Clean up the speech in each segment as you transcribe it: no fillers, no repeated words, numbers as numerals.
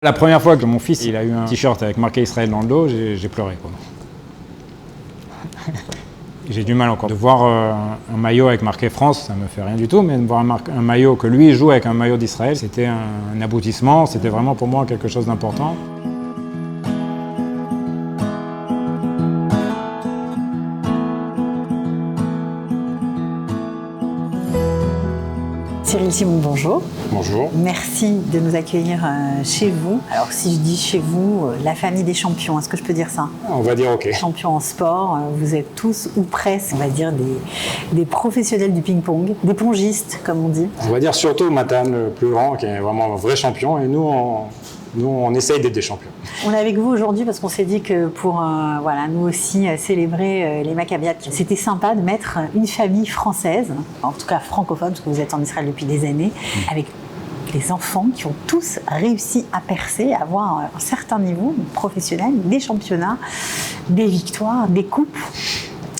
La première fois que mon fils il a eu un t-shirt avec marqué Israël dans le dos, j'ai pleuré, quoi. J'ai du mal encore de voir un maillot avec marqué France, ça me fait rien du tout, mais de voir un maillot que lui joue avec un maillot d'Israël, c'était un aboutissement, c'était vraiment pour moi quelque chose d'important. Cyril Simon, bonjour. Bonjour. Merci de nous accueillir chez vous. Alors si je dis chez vous, la famille des champions, est-ce que je peux dire ça? On va dire OK. Champions en sport, vous êtes tous ou presque, on va dire, des professionnels du ping-pong, des pongistes comme on dit. On va dire surtout Matane, le plus grand, qui est vraiment un vrai champion, et nous on essaye d'être des champions. On est avec vous aujourd'hui parce qu'on s'est dit que pour nous aussi célébrer les Maccabiades, c'était sympa de mettre une famille française, en tout cas francophone, parce que vous êtes en Israël depuis des années, avec des enfants qui ont tous réussi à percer, à avoir un certain niveau professionnel, des championnats, des victoires, des coupes.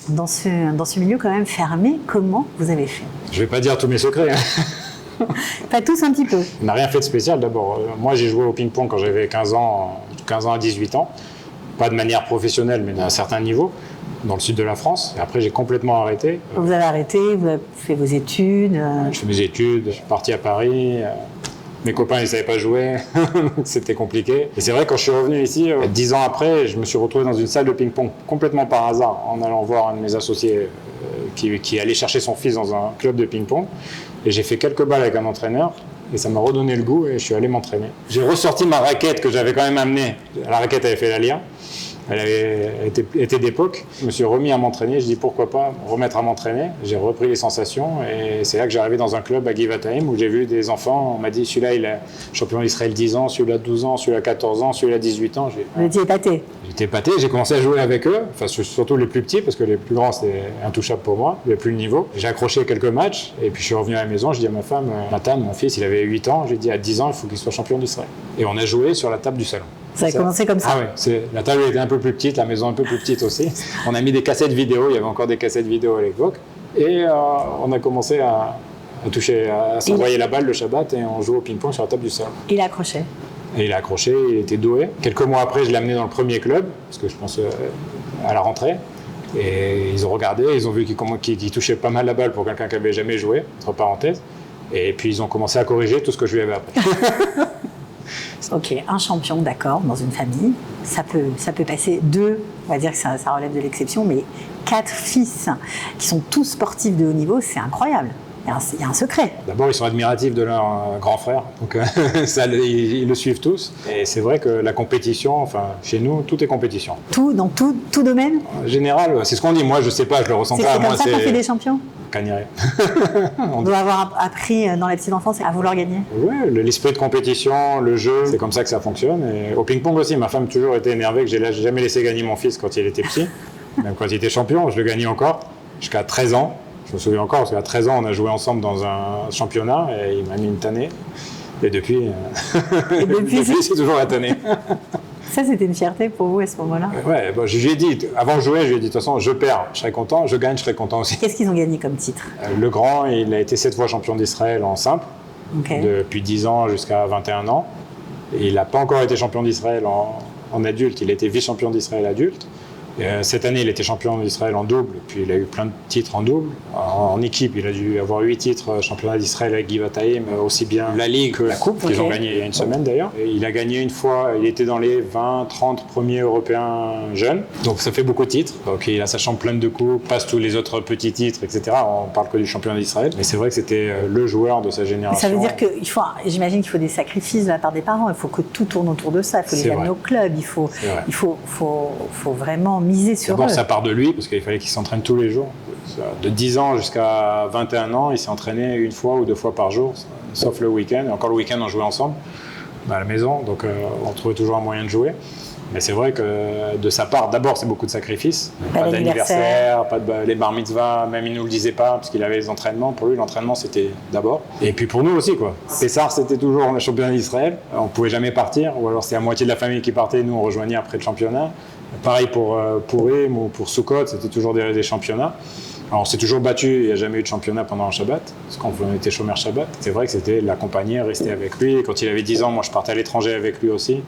Dans ce milieu quand même fermé, comment vous avez fait? Je ne vais pas dire tous mes secrets. Pas tous, un petit peu. On n'a rien fait de spécial d'abord. Moi j'ai joué au ping-pong quand j'avais 15 ans à 18 ans. Pas de manière professionnelle, mais d'un certain niveau, dans le sud de la France. Et après j'ai complètement arrêté. Vous avez arrêté, vous avez fait vos études. Je fais mes études, je suis parti à Paris. Mes copains, ils ne savaient pas jouer, c'était compliqué. Et c'est vrai, quand je suis revenu ici, 10 ans après, je me suis retrouvé dans une salle de ping-pong complètement par hasard, en allant voir un de mes associés qui allait chercher son fils dans un club de ping-pong. Et j'ai fait quelques balles avec un entraîneur, et ça m'a redonné le goût, et je suis allé m'entraîner. J'ai ressorti ma raquette que j'avais quand même amenée. La raquette avait fait la lia. Elle avait été d'époque. Je me suis remis à m'entraîner. Je dis pourquoi pas remettre à m'entraîner. J'ai repris les sensations et c'est là que j'arrivais dans un club à Givatayim où j'ai vu des enfants. On m'a dit celui-là il est champion d'Israël 10 ans, celui-là 12 ans, celui-là 14 ans, celui-là 18 ans. Vous étiez épaté. J'étais épaté. J'ai commencé à jouer avec eux. Enfin surtout les plus petits parce que les plus grands c'était intouchable pour moi. Il n'y avait plus le niveau. J'ai accroché quelques matchs et puis je suis revenu à la maison. Je dis à ma femme, Matane, mon fils, il avait 8 ans. J'ai dit à 10 ans il faut qu'il soit champion d'Israël. Et on a joué sur la table du salon. Ça a commencé comme ça. Ah ouais, la table était un peu plus petite, la maison un peu plus petite aussi. On a mis des cassettes vidéo, il y avait encore des cassettes vidéo à l'époque. Et on a commencé à toucher, à s'envoyer la balle le Shabbat et on jouait au ping-pong sur la table du salon. Il a accroché. Et il a accroché, il était doué. Quelques mois après, je l'ai amené dans le premier club, parce que je pense à la rentrée. Et ils ont regardé, ils ont vu qu'il touchait pas mal la balle pour quelqu'un qui n'avait jamais joué, entre parenthèses. Et puis ils ont commencé à corriger tout ce que je lui avais appris. Ok, un champion, d'accord, dans une famille, ça peut passer on va dire que ça relève de l'exception, mais 4 fils qui sont tous sportifs de haut niveau, c'est incroyable. Il y a un secret. D'abord, ils sont admiratifs de leur grand frère, donc ils le suivent tous. Et c'est vrai que la compétition, chez nous, tout est compétition. Dans tout domaine? En général, c'est ce qu'on dit. Moi, je sais pas, je le ressens pas. C'est comme ça qu'on fait des champions? Cagnerait. On doit avoir appris dans la petite enfance à vouloir gagner. Oui, l'esprit de compétition, le jeu, c'est comme ça que ça fonctionne. Et au ping-pong aussi, ma femme a toujours été énervée que j'ai jamais laissé gagner mon fils quand il était petit. Même quand il était champion, je le gagnais encore jusqu'à 13 ans. Je me souviens encore, parce qu'à 13 ans, on a joué ensemble dans un championnat et il m'a mis une tannée. Et depuis c'est toujours la tannée. Ça, c'était une fierté pour vous à ce moment-là? Ouais, je lui ai dit, avant de jouer, je lui ai dit, de toute façon, je perds, je serai content, je gagne, je serai content aussi. Qu'est-ce qu'ils ont gagné comme titre? Le grand, il a été 7 fois champion d'Israël en simple, depuis 10 ans jusqu'à 21 ans. Et il n'a pas encore été champion d'Israël en adulte, il a été vice-champion d'Israël adulte. Cette année, il était champion d'Israël en double, puis il a eu plein de titres en double. En équipe, il a dû avoir 8 titres championnat d'Israël avec Givatayim, aussi bien la Ligue que la Coupe, qu'ils ont gagné il y a une semaine d'ailleurs. Et il a gagné une fois, il était dans les 20-30 premiers Européens jeunes, donc ça fait beaucoup de titres. Donc il a sa chambre pleine de coupes, passe tous les autres petits titres, etc. On parle que du championnat d'Israël, mais c'est vrai que c'était le joueur de sa génération. Ça veut dire j'imagine qu'il faut des sacrifices de la part des parents, il faut que tout tourne autour de ça, il faut les amener au club, il faut vraiment miser sur eux. D'abord, ça part de lui, parce qu'il fallait qu'il s'entraîne tous les jours. De 10 ans jusqu'à 21 ans, il s'est entraîné une fois ou 2 fois par jour, sauf le week-end. Et encore le week-end, on jouait ensemble à la maison, donc on trouvait toujours un moyen de jouer. Mais c'est vrai que de sa part, d'abord, c'est beaucoup de sacrifices. Pas d'anniversaire, pas les bar mitzvah, même il ne nous le disait pas, parce qu'il avait les entraînements. Pour lui, l'entraînement, c'était d'abord. Et puis pour nous aussi, quoi. Pessar, c'était toujours le championnat d'Israël. On ne pouvait jamais partir, ou alors c'était la moitié de la famille qui partait, nous on rejoignait après le championnat. Pareil pour Purim ou pour Sukkot, c'était toujours des championnats. Alors on s'est toujours battu, il n'y a jamais eu de championnat pendant un Shabbat, parce qu'on était chômeur Shabbat. C'est vrai que c'était l'accompagner, rester avec lui. Quand il avait 10 ans, moi je partais à l'étranger avec lui aussi.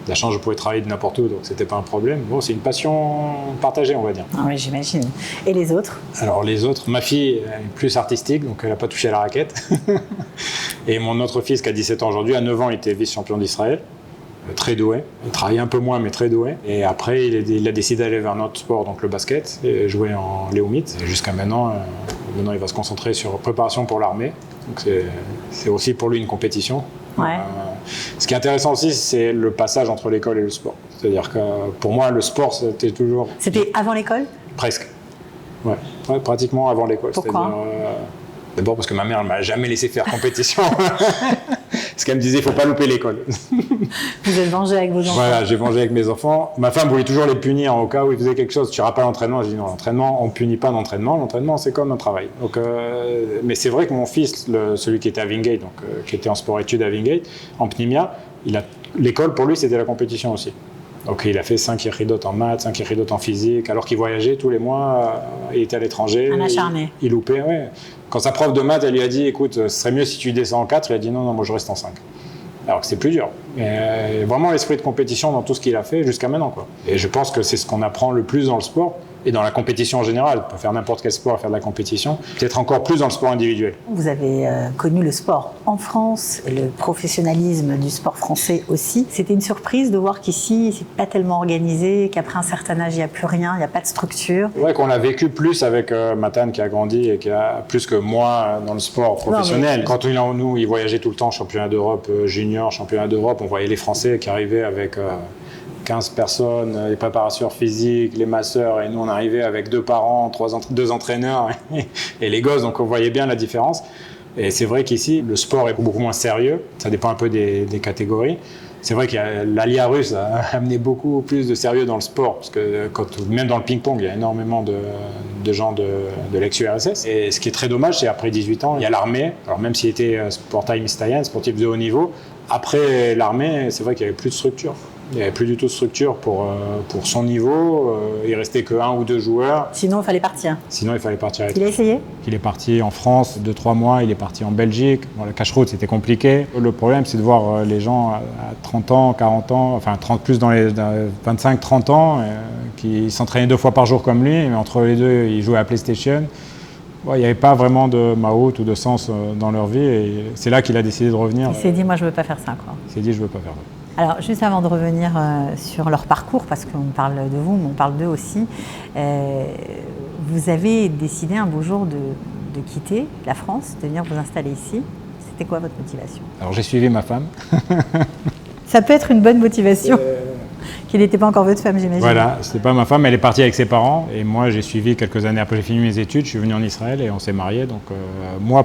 La chance, je pouvais travailler de n'importe où, donc c'était pas un problème. Bon, c'est une passion partagée, on va dire. Ah oui, j'imagine. Et les autres? Alors les autres, ma fille est plus artistique, donc elle n'a pas touché à la raquette. Et mon autre fils qui a 17 ans aujourd'hui, à 9 ans, il était vice-champion d'Israël. Très doué. Il travaillait un peu moins, mais très doué. Et après, il a décidé d'aller vers notre sport, donc le basket, et jouer en léomite. Et jusqu'à maintenant, il va se concentrer sur préparation pour l'armée. Donc c'est aussi pour lui une compétition. Ouais. Ce qui est intéressant aussi, c'est le passage entre l'école et le sport. C'est-à-dire que pour moi, le sport, c'était toujours... C'était avant l'école? Presque. Ouais, pratiquement avant l'école. Pourquoi? D'abord parce que ma mère ne m'a jamais laissé faire compétition. Parce qu'elle me disait, il ne faut pas louper l'école. Vous êtes vengé avec vos enfants? Voilà, j'ai vengé avec mes enfants. Ma femme voulait toujours les punir au cas où ils faisaient quelque chose. Tu n'iras pas à l'entraînement. Je dis non, l'entraînement, on ne punit pas l'entraînement. L'entraînement, c'est comme un travail. Donc, mais c'est vrai que mon fils, celui qui était à Wingate, donc, qui était en sport-études à Wingate, en Pnimia, l'école, pour lui, c'était la compétition aussi. Donc il a fait 5 yéchidot en maths, 5 yéchidot en physique, alors qu'il voyageait tous les mois, il était à l'étranger. Un acharné. Il loupait, ouais. Quand sa prof de maths, elle lui a dit, écoute, ce serait mieux si tu descends en 4, il a dit non, moi je reste en 5. Alors que c'est plus dur. Mais vraiment l'esprit de compétition dans tout ce qu'il a fait jusqu'à maintenant, quoi. Et je pense que c'est ce qu'on apprend le plus dans le sport. Et dans la compétition en général, on peut faire n'importe quel sport, faire de la compétition, peut-être encore plus dans le sport individuel. Vous avez connu le sport en France, le professionnalisme du sport français aussi. C'était une surprise de voir qu'ici, c'est pas tellement organisé, qu'après un certain âge, il n'y a plus rien, il n'y a pas de structure. Ouais, qu'on l'a vécu plus avec Matane qui a grandi et qui a plus que moi dans le sport professionnel. Non, mais... Quand il voyageait tout le temps, championnat d'Europe junior, championnat d'Europe, on voyait les Français qui arrivaient avec... 15 personnes, les préparateurs physiques, les masseurs, et nous on arrivait avec 2 parents, 2 entraîneurs et les gosses, donc on voyait bien la différence. Et c'est vrai qu'ici, le sport est beaucoup moins sérieux, ça dépend un peu des catégories. C'est vrai que l'Alia russe a amené beaucoup plus de sérieux dans le sport, parce que même dans le ping-pong, il y a énormément de gens de l'ex-URSS. Et ce qui est très dommage, c'est après 18 ans, il y a l'armée, alors même s'il était sportif de haut niveau, après l'armée, c'est vrai qu'il n'y avait plus de structure. Il n'y avait plus du tout de structure pour son niveau. Il restait que 1 ou 2 joueurs. Sinon, il fallait partir. Il a essayé? Il est parti en France 2-3 mois. Il est parti en Belgique. Bon, la cache-route, c'était compliqué. Le problème, c'est de voir les gens à 30 ans, 40 ans, enfin 30 plus dans les 25-30 ans, qui s'entraînaient 2 fois par jour comme lui. Mais entre les deux, ils jouaient à PlayStation. Bon, il n'y avait pas vraiment de maout ou de sens dans leur vie. Et c'est là qu'il a décidé de revenir. Il s'est dit, moi, je ne veux pas faire ça, quoi. Il s'est dit, je ne veux pas faire ça. Alors, juste avant de revenir sur leur parcours, parce qu'on parle de vous, mais on parle d'eux aussi, vous avez décidé un beau jour de quitter la France, de venir vous installer ici. C'était quoi votre motivation? Alors, j'ai suivi ma femme. Ça peut être une bonne motivation, qu'il n'était pas encore votre femme, j'imagine. Voilà, c'était pas ma femme, elle est partie avec ses parents, et moi j'ai suivi quelques années après, j'ai fini mes études, je suis venu en Israël et on s'est mariés. Donc,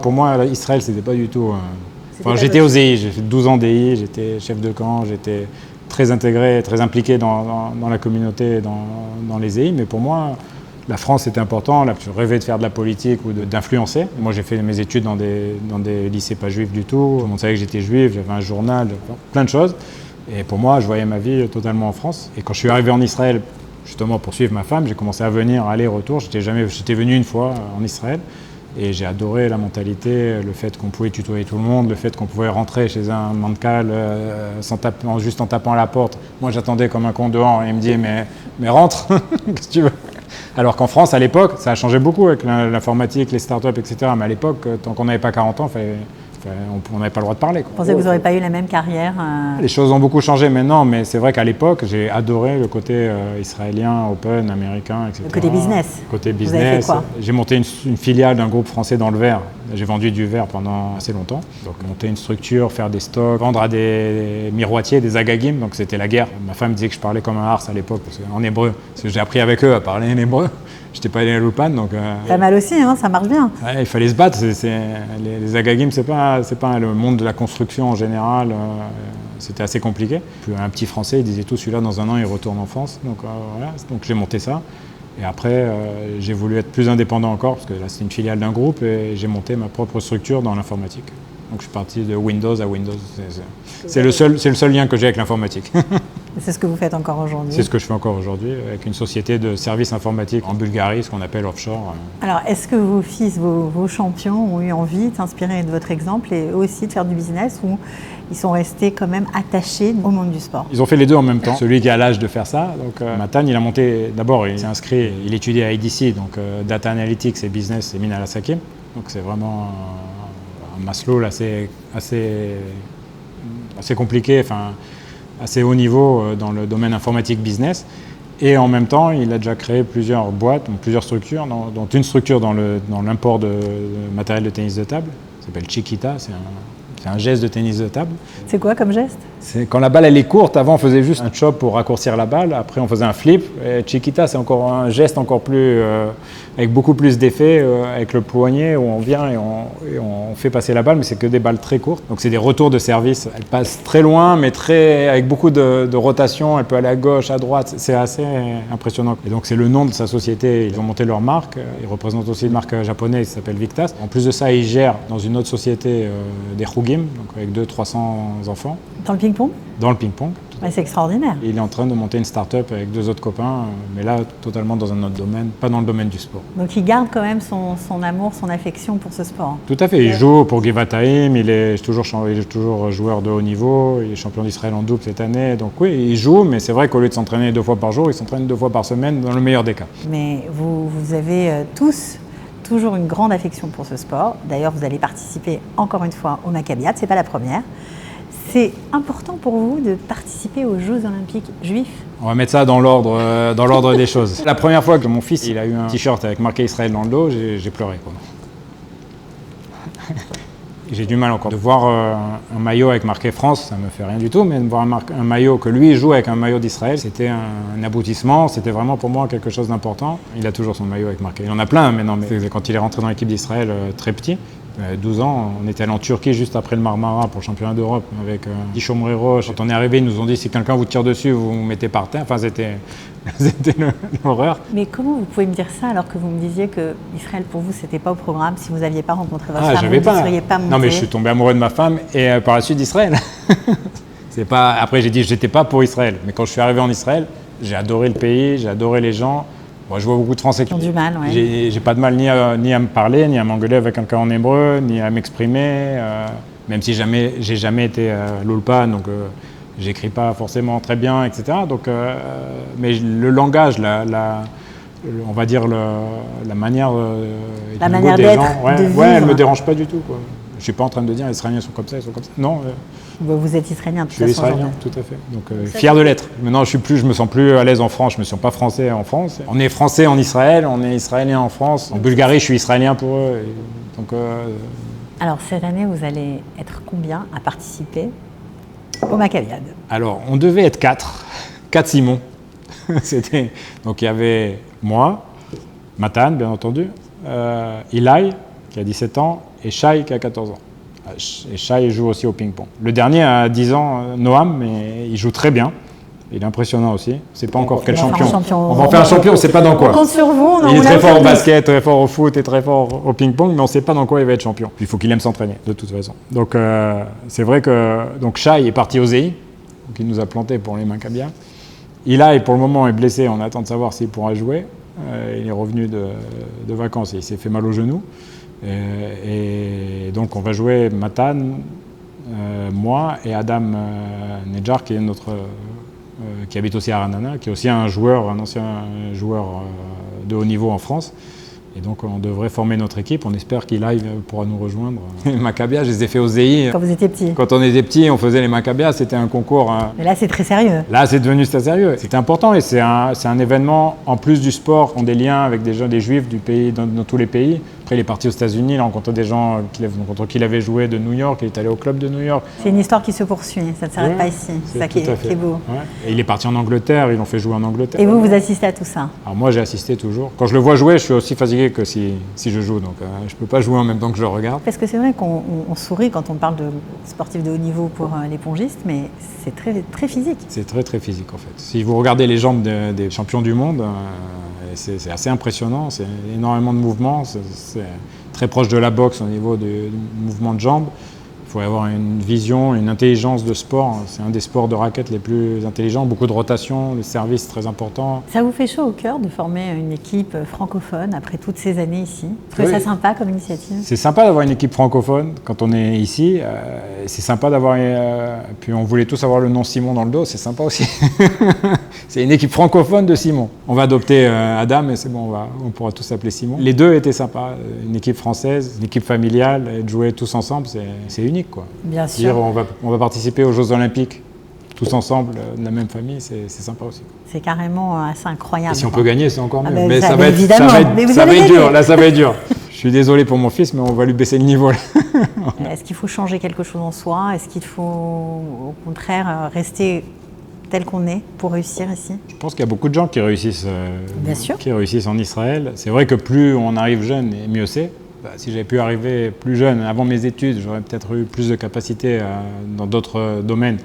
pour moi, Israël, c'était pas du tout... Enfin, j'étais au ZI, j'ai fait 12 ans DI, j'étais chef de camp, j'étais très intégré, très impliqué dans la communauté, dans les ZI, mais pour moi, la France c'était important, là, je rêvais de faire de la politique ou d'influencer. Moi j'ai fait mes études dans des lycées pas juifs du tout, on savait que j'étais juif, j'avais un journal, plein de choses, et pour moi je voyais ma vie totalement en France. Et quand je suis arrivé en Israël, justement pour suivre ma femme, j'ai commencé à venir aller-retour, j'étais venu une fois en Israël. Et j'ai adoré la mentalité, le fait qu'on pouvait tutoyer tout le monde, le fait qu'on pouvait rentrer chez un mancal juste en tapant à la porte. Moi, j'attendais comme un con dehors et il me dit mais rentre, qu'est-ce que tu veux? Alors qu'en France, à l'époque, ça a changé beaucoup avec l'informatique, les startups, etc. Mais à l'époque, tant qu'on n'avait pas 40 ans, on n'avait pas le droit de parler, quoi. Vous pensez que vous n'aurez pas eu la même carrière Les choses ont beaucoup changé maintenant, mais c'est vrai qu'à l'époque, j'ai adoré le côté israélien, open, américain, etc. Le côté business. Côté business. Vous avez fait quoi? J'ai monté une filiale d'un groupe français dans le verre. J'ai vendu du verre pendant assez longtemps. Donc monter une structure, faire des stocks, vendre à des miroitiers, des agagim, donc c'était la guerre. Ma femme disait que je parlais comme un ars à l'époque, en hébreu, parce que j'ai appris avec eux à parler en hébreu. J'étais pas allé à l'Ulpan, donc... Pas mal aussi, hein, ça marche bien. Ouais, il fallait se battre. Les agagim, c'est pas le monde de la construction en général. C'était assez compliqué. Puis un petit Français, il disait tout, celui-là, dans un an, il retourne en France. Donc voilà, donc j'ai monté ça. Et après, j'ai voulu être plus indépendant encore, parce que là, c'est une filiale d'un groupe, et j'ai monté ma propre structure dans l'informatique. Donc je suis parti de Windows à Windows. C'est le seul lien que j'ai avec l'informatique. C'est ce que vous faites encore aujourd'hui? C'est ce que je fais encore aujourd'hui avec une société de services informatiques en Bulgarie, ce qu'on appelle offshore. Alors, est-ce que vos fils, vos champions ont eu envie de s'inspirer de votre exemple et aussi de faire du business, ou ils sont restés quand même attachés au monde du sport? Ils ont fait les deux en même temps. Celui qui a l'âge de faire ça, donc Matan, il a monté, d'abord il s'est inscrit, il étudiait à IDC, donc Data Analytics et Business et Minal Asaki. Donc c'est vraiment un Maslow là, assez compliqué, enfin assez haut niveau dans le domaine informatique business. Et en même temps, il a déjà créé plusieurs boîtes, donc plusieurs structures, dont une structure dans l'import de matériel de tennis de table, ça s'appelle Chiquita, c'est un geste de tennis de table. C'est quoi comme geste? C'est quand la balle elle est courte, avant on faisait juste un chop pour raccourcir la balle, après on faisait un flip. Et Chiquita c'est encore un geste encore plus, avec beaucoup plus d'effet, avec le poignet où on vient et on fait passer la balle, mais c'est que des balles très courtes. Donc c'est des retours de service. Elle passe très loin, mais avec beaucoup de rotation, elle peut aller à gauche, à droite, c'est assez impressionnant. Et donc c'est le nom de sa société, ils ont monté leur marque, ils représentent aussi une marque japonaise qui s'appelle Victas. En plus de ça, ils gèrent dans une autre société des Hugim, donc avec 200-300 enfants. Dans le ping-pong? Dans le ping-pong. Ouais, c'est extraordinaire. Il est en train de monter une start-up avec 2 autres copains, mais là, totalement dans un autre domaine, pas dans le domaine du sport. Donc il garde quand même son amour, son affection pour ce sport. Tout à fait. Il joue pour Givataim, il est toujours joueur de haut niveau, il est champion d'Israël en double cette année. Donc oui, il joue, mais c'est vrai qu'au lieu de s'entraîner 2 fois par jour, il s'entraîne 2 fois par semaine, dans le meilleur des cas. Mais vous avez tous toujours une grande affection pour ce sport. D'ailleurs, vous allez participer encore une fois au Maccabiat, c'est pas la première. C'est important pour vous de participer aux Jeux Olympiques juifs? On va mettre ça dans l'ordre des choses. La première fois que mon fils il a eu un t-shirt avec marqué Israël dans le dos, j'ai pleuré, quoi. J'ai du mal encore de voir un maillot avec marqué France, ça me fait rien du tout, mais de voir un maillot que lui joue avec un maillot d'Israël, c'était un aboutissement, c'était vraiment pour moi quelque chose d'important. Il a toujours son maillot avec marqué. Il en a plein maintenant, mais quand il est rentré dans l'équipe d'Israël très petit, 12 ans, on était allé en Turquie juste après le Marmara pour le championnat d'Europe avec Guy Chomrero. Quand on est arrivé, ils nous ont dit si quelqu'un vous tire dessus, vous vous mettez par terre. Enfin, c'était l'horreur. Mais comment vous pouvez me dire ça alors que vous me disiez que Israël pour vous c'était pas au programme? Si vous n'aviez pas rencontré votre femme, vous ne seriez pas monté. Non, mais je suis tombé amoureux de ma femme et par la suite d'Israël. Après, j'ai dit que j'étais pas pour Israël, mais quand je suis arrivé en Israël, j'ai adoré le pays, j'ai adoré les gens. Moi, je vois beaucoup de Français qui ont du mal. Ouais. J'ai pas de mal ni à me parler, ni à m'engueuler avec quelqu'un en hébreu, ni à m'exprimer. Même si j'ai jamais été à l'Ulpan, donc j'écris pas forcément très bien, etc. Donc, mais le langage, on va dire la manière des gens, elle me dérange pas du tout, quoi. Je suis pas en train de dire les Israéliens sont comme ça, ils sont comme ça. Non. Vous êtes israélien, de toute façon. Je suis israélien, tout à fait. Donc fier de l'être. Maintenant, je me sens plus à l'aise en France. Je me sens pas français en France. On est français en Israël, on est israélien en France. En Bulgarie, je suis israélien pour eux. Donc. Alors cette année, vous allez être combien à participer au Maccabiad? Alors, on devait être 4 Simon. Donc il y avait moi, Matan, bien entendu, Eli, qui a 17 ans, et Shai, qui a 14 ans. Et Shai joue aussi au ping-pong. Le dernier a 10 ans, Noam, mais il joue très bien. Il est impressionnant aussi. C'est pas encore quel champion. On va en faire un champion, on ne sait pas dans quoi. On compte sur vous. Il est très fort au basket, très fort au foot et très fort au ping-pong, mais on ne sait pas dans quoi il va être champion. Puis il faut qu'il aime s'entraîner, de toute façon. Donc c'est vrai que Shai est parti au ZEI, donc il nous a planté pour les Maccabias. Eli, pour le moment, est blessé. On attend de savoir s'il pourra jouer. Il est revenu de vacances et il s'est fait mal au genou. Et donc on va jouer Matan, moi et Adam Nejar qui est qui habite aussi à Ranana, qui est aussi un ancien joueur de haut niveau en France. Et donc on devrait former notre équipe, on espère qu'Eli pourra nous rejoindre. Les Maccabias, je les ai fait au ZEI. Quand vous étiez petit? Quand on était petit, on faisait les Maccabias, c'était un concours. Mais là c'est très sérieux. Là c'est devenu très sérieux. C'était important et c'est un événement, en plus du sport, qui ont des liens avec des juifs du pays, dans tous les pays. Après il est parti aux États-Unis, il a rencontré des gens contre qui il avait joué de New York, il est allé au club de New York. C'est une histoire qui se poursuit, ça ne s'arrête pas ici, c'est ça qui est beau. Ouais. Et il est parti en Angleterre, ils l'ont fait jouer en Angleterre. Et vous assistez à tout ça? Alors moi j'ai assisté toujours. Quand je le vois jouer, je suis aussi fatigué que si je joue, donc je ne peux pas jouer en même temps que je le regarde. Parce que c'est vrai qu'on sourit quand on parle de sportifs de haut niveau pour les pongistes, mais c'est très, très physique. C'est très très physique en fait. Si vous regardez les jambes des champions du monde, c'est assez impressionnant, c'est énormément de mouvements, c'est très proche de la boxe au niveau du mouvement de jambes. Il faut avoir une vision, une intelligence de sport. C'est un des sports de raquettes les plus intelligents, beaucoup de rotation, le service très important. Ça vous fait chaud au cœur de former une équipe francophone après toutes ces années ici? Vous trouvez ça sympa comme initiative? C'est sympa d'avoir une équipe francophone quand on est ici. C'est sympa d'avoir... puis on voulait tous avoir le nom Simon dans le dos, c'est sympa aussi. C'est une équipe francophone de Simon. On va adopter Adam et c'est bon, on pourra tous s'appeler Simon. Les deux étaient sympas. Une équipe française, une équipe familiale, et de jouer tous ensemble, c'est unique. Quoi. Bien sûr. Dire on va participer aux Jeux Olympiques tous ensemble, de la même famille, c'est sympa aussi. C'est carrément assez incroyable. Et si on peut gagner, c'est encore mieux. Ben, mais ça ça va va être dur. Là, ça va être dur. Je suis désolé pour mon fils, mais on va lui baisser le niveau. Est-ce qu'il faut changer quelque chose en soi? Est-ce qu'il faut, au contraire, rester tel qu'on est pour réussir ici? Je pense qu'il y a beaucoup de gens qui réussissent, Bien sûr. qui réussissent en Israël. C'est vrai que plus on arrive jeune, et mieux c'est. Si j'avais pu arriver plus jeune, avant mes études, j'aurais peut-être eu plus de capacités dans d'autres domaines,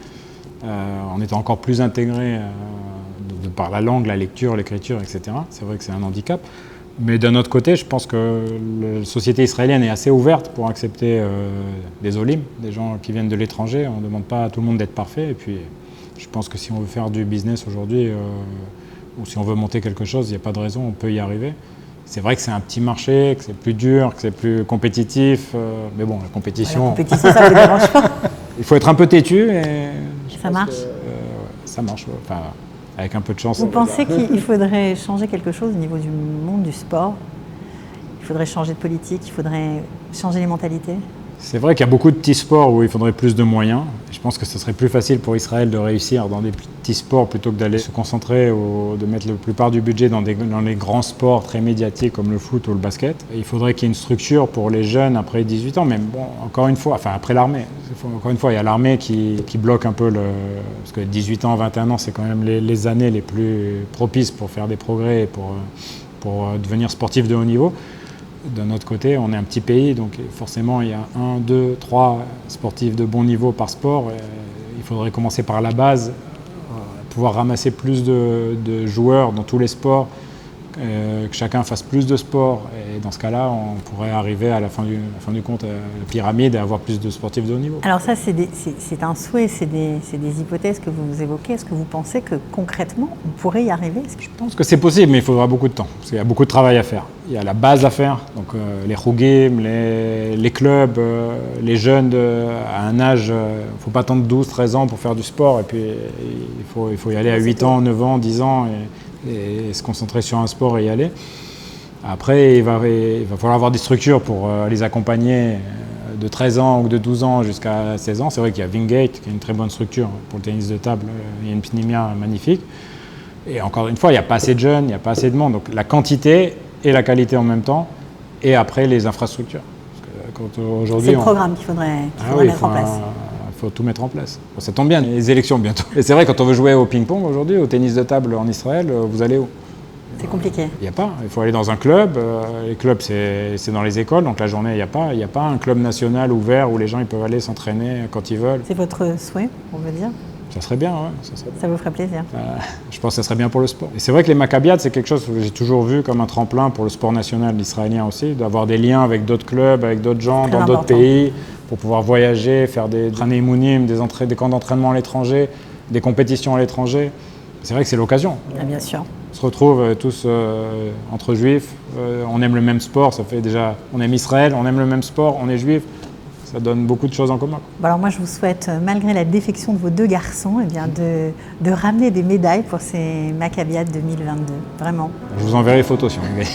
en étant encore plus intégré par la langue, la lecture, l'écriture, etc. C'est vrai que c'est un handicap. Mais d'un autre côté, je pense que la société israélienne est assez ouverte pour accepter des olim, des gens qui viennent de l'étranger. On ne demande pas à tout le monde d'être parfait. Et puis, je pense que si on veut faire du business aujourd'hui, ou si on veut monter quelque chose, il n'y a pas de raison, on peut y arriver. C'est vrai que c'est un petit marché, que c'est plus dur, que c'est plus compétitif, mais bon, la compétition... La compétition, ça ne vous dérange pas? Il faut être un peu têtu et... Ça marche? Ça marche, ouais. Enfin, avec un peu de chance. Vous pensez qu'il faudrait changer quelque chose au niveau du monde du sport? Il faudrait changer de politique, il faudrait changer les mentalités? C'est vrai qu'il y a beaucoup de petits sports où il faudrait plus de moyens. Je pense que ce serait plus facile pour Israël de réussir dans des petits sports plutôt que d'aller se concentrer ou de mettre la plupart du budget dans les grands sports très médiatiques comme le foot ou le basket. Et il faudrait qu'il y ait une structure pour les jeunes après 18 ans, même bon, encore une fois, enfin après l'armée. Encore une fois, il y a l'armée qui bloque un peu parce que 18 ans, 21 ans, c'est quand même les années les plus propices pour faire des progrès et pour devenir sportif de haut niveau. D'un autre côté, on est un petit pays, donc forcément il y a 1, 2, 3 sportifs de bon niveau par sport. Il faudrait commencer par la base, pouvoir ramasser plus de joueurs dans tous les sports, que chacun fasse plus de sport. Et dans ce cas-là, on pourrait arriver à la fin du compte à la pyramide et avoir plus de sportifs de haut niveau. Alors ça, c'est un souhait, c'est des hypothèses que vous évoquez. Est-ce que vous pensez que concrètement, on pourrait y arriver? Je pense que c'est possible, mais il faudra beaucoup de temps, parce qu'il y a beaucoup de travail à faire. Il y a la base à faire, donc les Chougim, les clubs, les jeunes à un âge, il ne faut pas attendre 12, 13 ans pour faire du sport, et puis il faut y aller à 8 ans, 9 ans, 10 ans, et se concentrer sur un sport et y aller. Après, il va falloir avoir des structures pour les accompagner de 13 ans ou de 12 ans jusqu'à 16 ans. C'est vrai qu'il y a Wingate, qui est une très bonne structure pour le tennis de table. Il y a une pnimia magnifique. Et encore une fois, il n'y a pas assez de jeunes, il n'y a pas assez de monde. Donc la quantité et la qualité en même temps. Et après, les infrastructures. C'est le programme qu'il faudrait mettre en place. Il faut tout mettre en place. Bon, ça tombe bien, les élections bientôt. Et c'est vrai, quand on veut jouer au ping-pong aujourd'hui, au tennis de table en Israël, vous allez où? C'est compliqué. Il n'y a pas. Il faut aller dans un club. Les clubs, c'est dans les écoles. Donc la journée, il n'y a pas. Il n'y a pas un club national ouvert où les gens ils peuvent aller s'entraîner quand ils veulent. C'est votre souhait, on veut dire? Ça serait bien, ouais. Ça vous ferait plaisir? Je pense que ça serait bien pour le sport. Et c'est vrai que les Maccabiades, c'est quelque chose que j'ai toujours vu comme un tremplin pour le sport national israélien aussi, d'avoir des liens avec d'autres clubs, avec d'autres gens, dans d'autres pays, pour pouvoir voyager, faire des trainés-mounim, des camps d'entraînement à l'étranger, des compétitions à l'étranger. C'est vrai que c'est l'occasion. Ah, bien sûr. On se retrouve tous entre juifs, on aime le même sport, ça fait déjà, on aime Israël, on aime le même sport, on est juifs. Ça donne beaucoup de choses en commun. Bon, alors moi, je vous souhaite, malgré la défection de vos deux garçons, eh bien de ramener des médailles pour ces Maccabiades 2022. Vraiment. Je vous enverrai les photos si vous voulez.